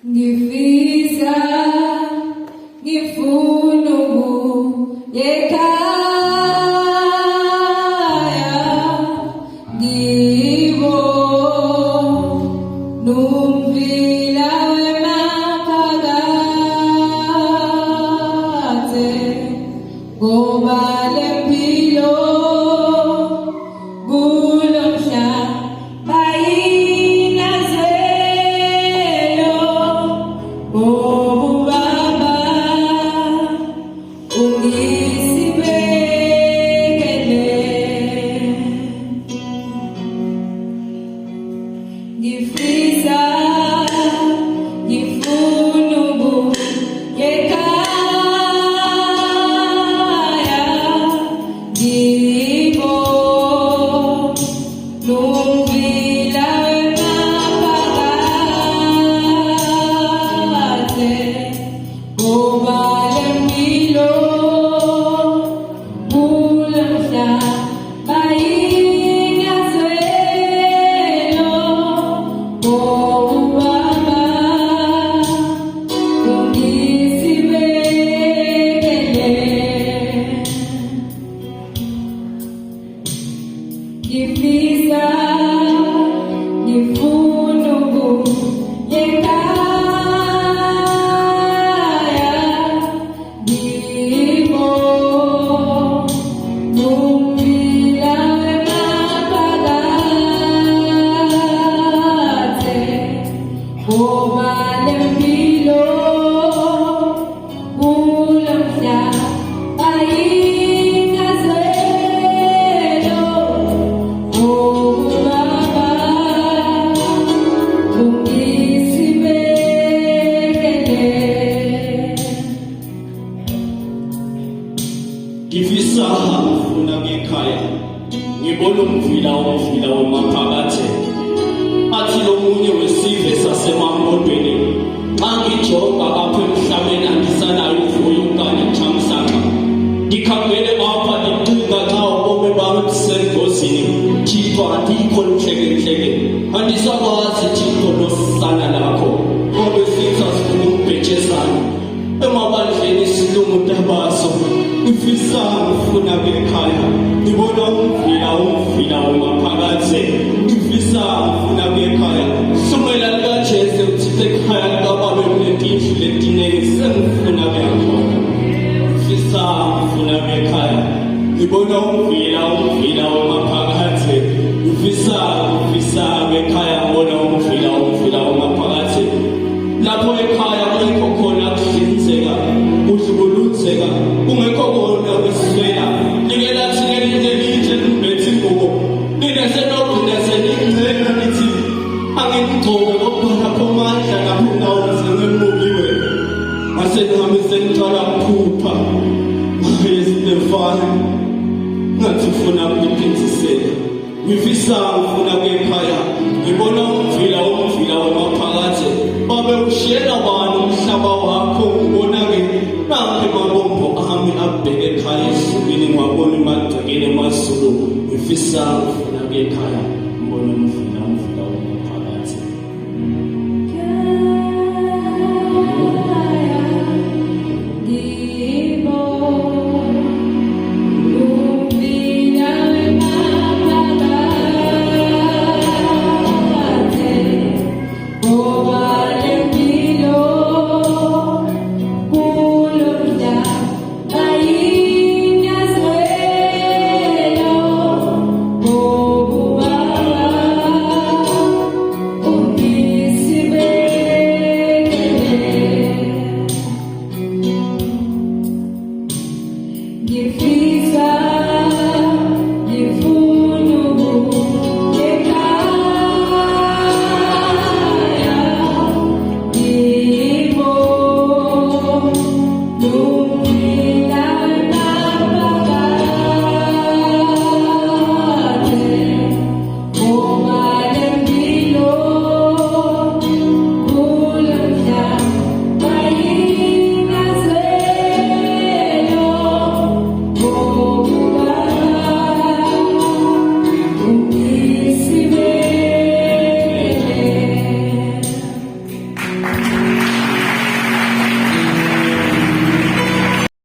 Ngifisa ngifuna ekhaya ngibo numvila wemaphakathe ngoba lempilo kulo mhlaba ayinazelo ngobaba ungisibekele ngifisa ngifuna ekhaya ngibo numvila wemaphakathe ngoba lempilo kulo mhlaba ayinazelo ngobaba ungisibekele ngifisa ngifuna ekhaya ngibo numvila wemaphakathe ngoba lempilo kulo mhlaba ayinazelo ngobaba ungisibekele Ngifisa ngifuna ngekhaya ngibona umvila wemaphakathe athi lo munye wesive sasemambondweni xa ngijoga apha emhlabeni angisanayo uvuyo okanye mthamsanqa ngikhangele apha ndicinga xa ubomi bami busengozini Thixo andikho nhlekenhleke andisakwazi Thixo nosana lakho ngoba sitha sifuna ukubhetshezana emabandleni silungutabaso ngifisa ngifuna ngekhaya ngibona umvila wemaphakathe ngifisa ngifuna ngekhaya sumela likaJesu uthithe ekhaya likababa kunetindlu letineke sengifuna ngekhaya ngifisa ngifuna ngekhaya ngibona umvila wemaphakathe ngifisa ngekhaya ngibona umvila wemaphakathe lapho ekhaya kungekho khona kuhlinzeka kudlubuluzeka kungekho khona kwiswela likela thina lelitshe libethe ingubo linesenogcinese lincela lithi angingigcobe ngoba lapho mandla lapho ngawuze ngemuliwe ngase ngihambe sengicala kuphupha ngiyesitefane ngathi ufuna ukuphindisela ngifisa ngifuna ngekhaya ngibona umvila wemaphakathe babe ushiyela bani umhlaba wakho ngibona-ke nange mabombo ami abheke ekhaya esukini ngwabona emagcekeni emazulu ngifisa ngifuna ngekhaya ngibona umvila